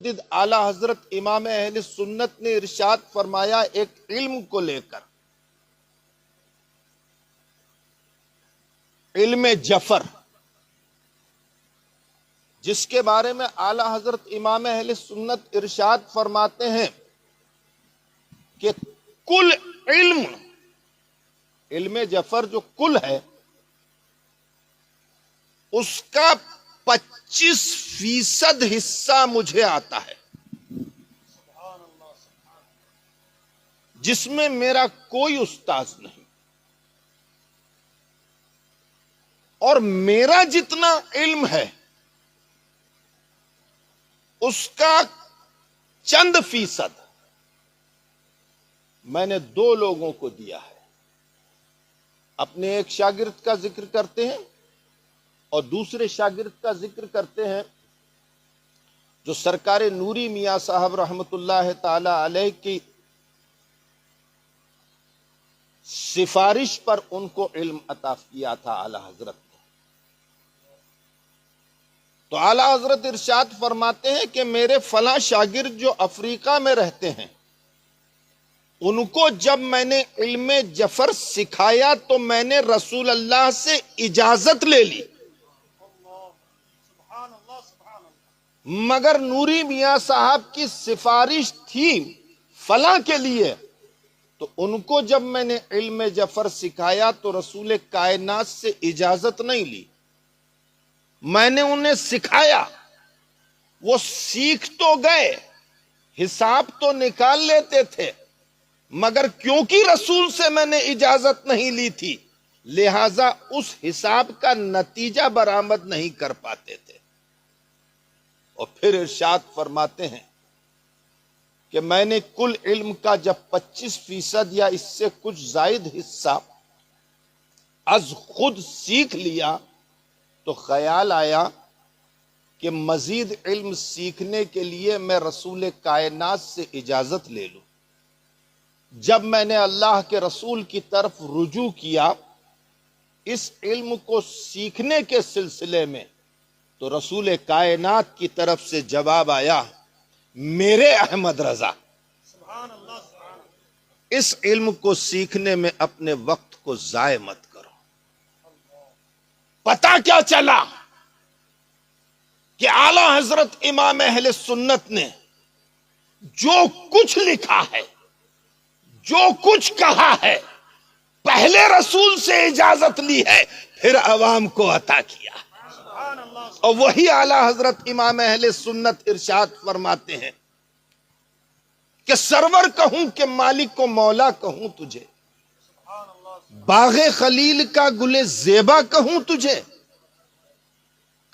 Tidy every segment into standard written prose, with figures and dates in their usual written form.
اعلیٰ حضرت امام اہل سنت نے ارشاد فرمایا ایک علم کو لے کر، علم جفر، جس کے بارے میں اعلیٰ حضرت امام اہل سنت ارشاد فرماتے ہیں کہ کل علم جفر جو کل ہے اس کا 25% حصہ مجھے آتا ہے، جس میں میرا کوئی استاذ نہیں، اور میرا جتنا علم ہے اس کا چند فیصد میں نے 2 لوگوں کو دیا ہے۔ اپنے ایک شاگرد کا ذکر کرتے ہیں اور دوسرے شاگرد کا ذکر کرتے ہیں جو سرکار نوری میاں صاحب رحمت اللہ تعالی علیہ کی سفارش پر ان کو علم عطا کیا تھا اعلیٰ حضرت نے۔ تو اعلیٰ حضرت ارشاد فرماتے ہیں کہ میرے فلاں شاگرد جو افریقہ میں رہتے ہیں، ان کو جب میں نے علم جفر سکھایا تو میں نے رسول اللہ سے اجازت لے لی، مگر نوری میاں صاحب کی سفارش تھی فلاں کے لیے، تو ان کو جب میں نے علم جفر سکھایا تو رسول کائنات سے اجازت نہیں لی، میں نے انہیں سکھایا، وہ سیکھ تو گئے، حساب تو نکال لیتے تھے، مگر کیونکہ رسول سے میں نے اجازت نہیں لی تھی لہذا اس حساب کا نتیجہ برآمد نہیں کر پاتے تھے۔ اور پھر ارشاد فرماتے ہیں کہ میں نے کل علم کا جب 25% یا اس سے کچھ زائد حصہ از خود سیکھ لیا تو خیال آیا کہ مزید علم سیکھنے کے لیے میں رسول کائنات سے اجازت لے لوں۔ جب میں نے اللہ کے رسول کی طرف رجوع کیا اس علم کو سیکھنے کے سلسلے میں، تو رسول کائنات کی طرف سے جواب آیا، میرے احمد رضا، اس علم کو سیکھنے میں اپنے وقت کو ضائع مت کرو۔ پتہ کیا چلا کہ اعلیٰ حضرت امام اہل سنت نے جو کچھ لکھا ہے، جو کچھ کہا ہے، پہلے رسول سے اجازت لی ہے، پھر عوام کو عطا کیا۔ اور وہی اعلیٰ حضرت امام اہل سنت ارشاد فرماتے ہیں کہ سرور کہوں کہ مالک کو مولا کہوں تجھے، باغ خلیل کا گل زیبا کہوں تجھے۔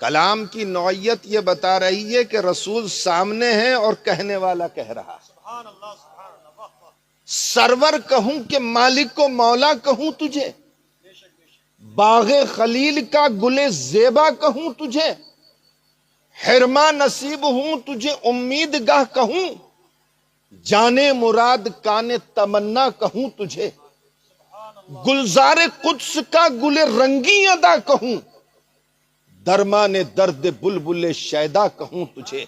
کلام کی نوعیت یہ بتا رہی ہے کہ رسول سامنے ہے اور کہنے والا کہہ رہا ہے۔ سرور کہوں کہ مالک کو مولا کہوں تجھے، باغ خلیل کا گل زیبا کہوں تجھے، حرما نصیب ہوں تجھے امید گاہ کہوں، جانے مراد کانے تمنا کہوں تجھے، گلزار قدس کا گل رنگی ادا کہوں، درمان درد بلبل شیدا کہوں تجھے۔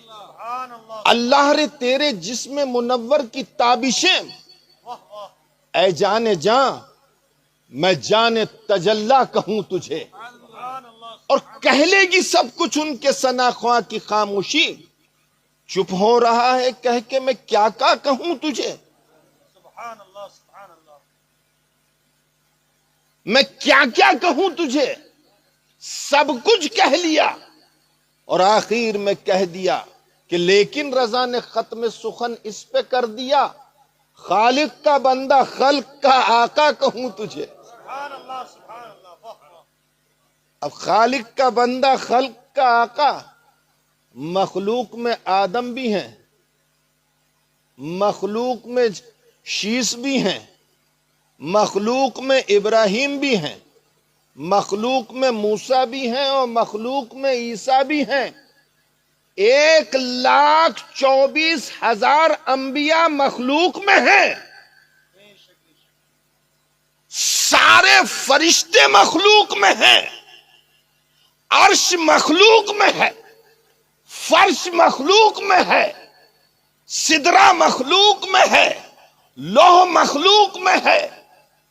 اللہ رے تیرے جسم منور کی تابشیں، اے جانے جاں میں جانے تجلا کہوں تجھے۔ اور کہہ لے گی سب کچھ ان کے ثنا خواں کی خاموشی، چپ ہو رہا ہے کہہ کے میں کیا کہوں تجھے، میں کیا کہوں تجھے، سب کچھ کہہ لیا اور آخر میں کہہ دیا کہ لیکن رضا نے ختم سخن اس پہ کر دیا، خالق کا بندہ خلق کا آقا کہوں تجھے۔ اب خالق کا بندہ خلق کا آقا، مخلوق میں آدم بھی ہیں، مخلوق میں شیس بھی ہیں، مخلوق میں ابراہیم بھی ہیں، مخلوق میں موسیٰ بھی ہیں اور مخلوق میں عیسیٰ بھی ہیں۔ 1,24,000 انبیاء مخلوق میں ہیں، سارے فرشتے مخلوق میں ہیں، عرش مخلوق میں ہے، فرش مخلوق میں ہے، सिदरा मखलूक में है, लोह मखलूक में है,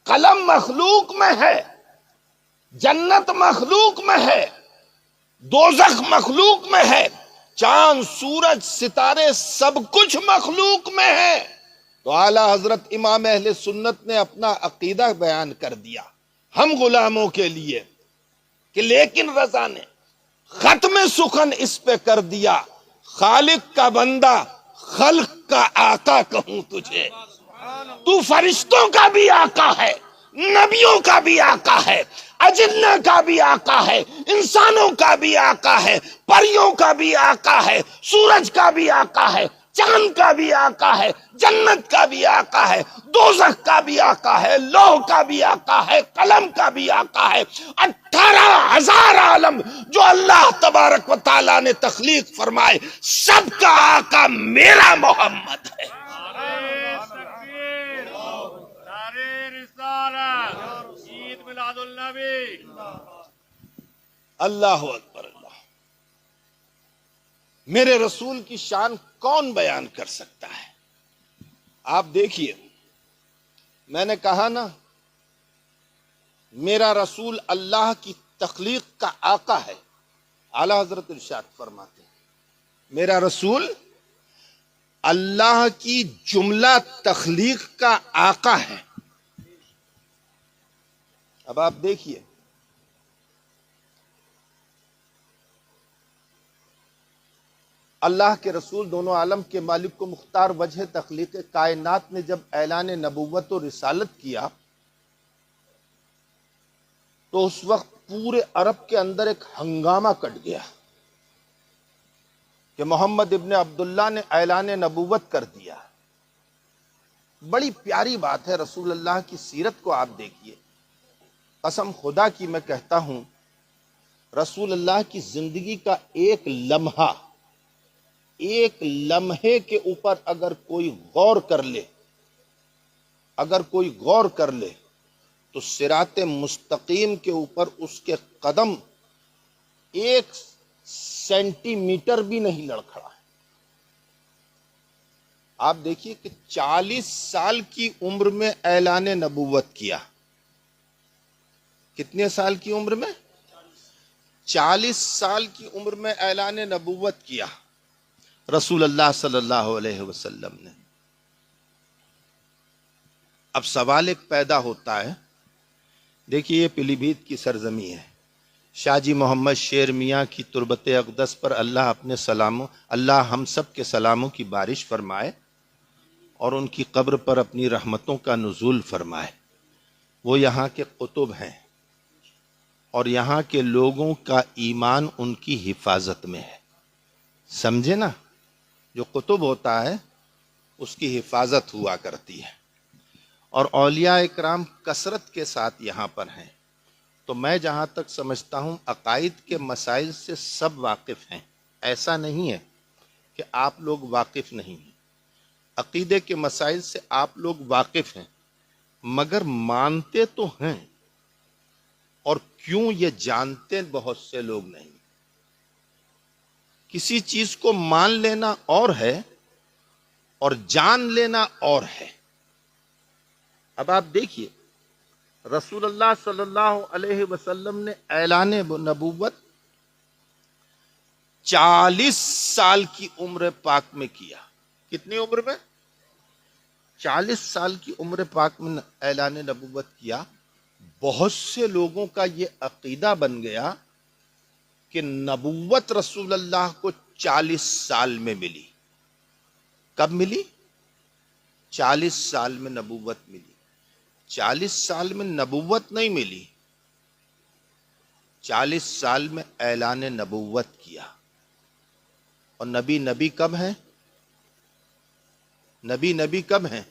कलम मखलूक में है, जन्नत मखलूक में है, दोजख मखलूक में है, चांद सूरज सितारे सब कुछ मखलूक में है। तो आला हजरत इमाम अहले सुन्नत ने अपना अकीदा बयान कर दिया हम गुलामों के लिए कि लेकिन रजा ने खत्म सुखन इस पे कर दिया, खालिक का बंदा खल्क का आका कहूं तुझे, तू फरिश्तों का भी आका है, नबियों का भी आका है, अजिन्ना का भी आका है, इंसानों का भी आका है, परियों का भी आका है, सूरज का भी आका है, चांद का भी आका है, जन्नत का भी आका है, दोजख का भी आका है, लौह का भी आका है, कलम का भी आका है। 18,000 आलम जो अल्लाह तबारक व ताला ने तख्लीक फरमाए, सबका आका मेरा मोहम्मद है। अल्लाह अकबर अल्लाह। मेरे रसूल की शान कौन बयान कर सकता है? आप देखिए, मैंने कहा ना, मेरा रसूल अल्लाह की तख्लीक का आका है। आला हजरत इरशाद फरमाते हैं, मेरा रसूल अल्लाह की जुमला तख्लीक का आका है। अब आप देखिए, अल्लाह के रसूल दोनों आलम के मालिक को मुख्तार वजह तख्लीक कायनात ने जब ऐलान नबुव्वत और रिसालत किया तो उस वक्त पूरे अरब के अंदर एक हंगामा कट गया कि मोहम्मद इब्ने अब्दुल्ला ने ऐलान नबुव्वत कर दिया। बड़ी प्यारी बात है, रसूल अल्लाह की सीरत को आप देखिए। कसम खुदा की मैं कहता हूं, रसूल अल्लाह की जिंदगी का एक लम्हा, एक लम्हे के ऊपर अगर कोई गौर कर ले, अगर कोई गौर कर ले तो सिराते मुस्तकीम के ऊपर उसके कदम 1 सेंटीमीटर भी नहीं लड़खड़ा है। आप देखिए कि 40 साल की उम्र में ऐलान नबुव्वत किया। कितने साल की उम्र में? 40 साल की उम्र में ऐलान नबुव्वत किया रसूल अल्लाह सल्लल्लाहु अलैहि वसल्लम ने। अब सवाल एक पैदा होता है, देखिए ये पीलीभीत की सरजमी है, शाहजी मोहम्मद शेर मियाँ की तुरबत अक़दस पर अल्लाह अपने सलामों, अल्लाह हम सब के सलामों की बारिश फरमाए और उनकी कब्र पर अपनी रहमतों का नुज़ूल फरमाए। वो यहाँ के कुतुब हैं और यहाँ के लोगों का ईमान उनकी हिफाजत में है। समझे ना, जो कुतुब होता है उसकी हिफाजत हुआ करती है और औलिया इकराम कसरत के साथ यहाँ पर हैं। तो मैं जहाँ तक समझता हूँ अकाइद के मसाइल से सब वाकिफ़ हैं। ऐसा नहीं है कि आप लोग वाकिफ़ नहीं हैं, अकीदे के मसाइल से आप लोग वाकिफ़ हैं, मगर मानते तो हैं, और क्यों ये जानते बहुत से लोग नहीं। किसी चीज को मान लेना और है और जान लेना और है। अब आप देखिए, रसूलुल्लाह सल्लल्लाहु अलैहि वसल्लम ने ऐलान नबुव्वत 40 साल की उम्र पाक में किया। कितनी उम्र में? 40 साल की उम्र पाक में ऐलान नबुव्वत किया। बहुत से लोगों का ये अकीदा बन गया कि नबुव्वत रसूलुल्लाह को 40 साल में मिली। कब मिली? 40 साल में नबुव्वत मिली। 40 साल में नबुव्वत नहीं मिली, 40 साल में ऐलान नबुव्वत किया। और नबी कब हैं? नबी कब हैं?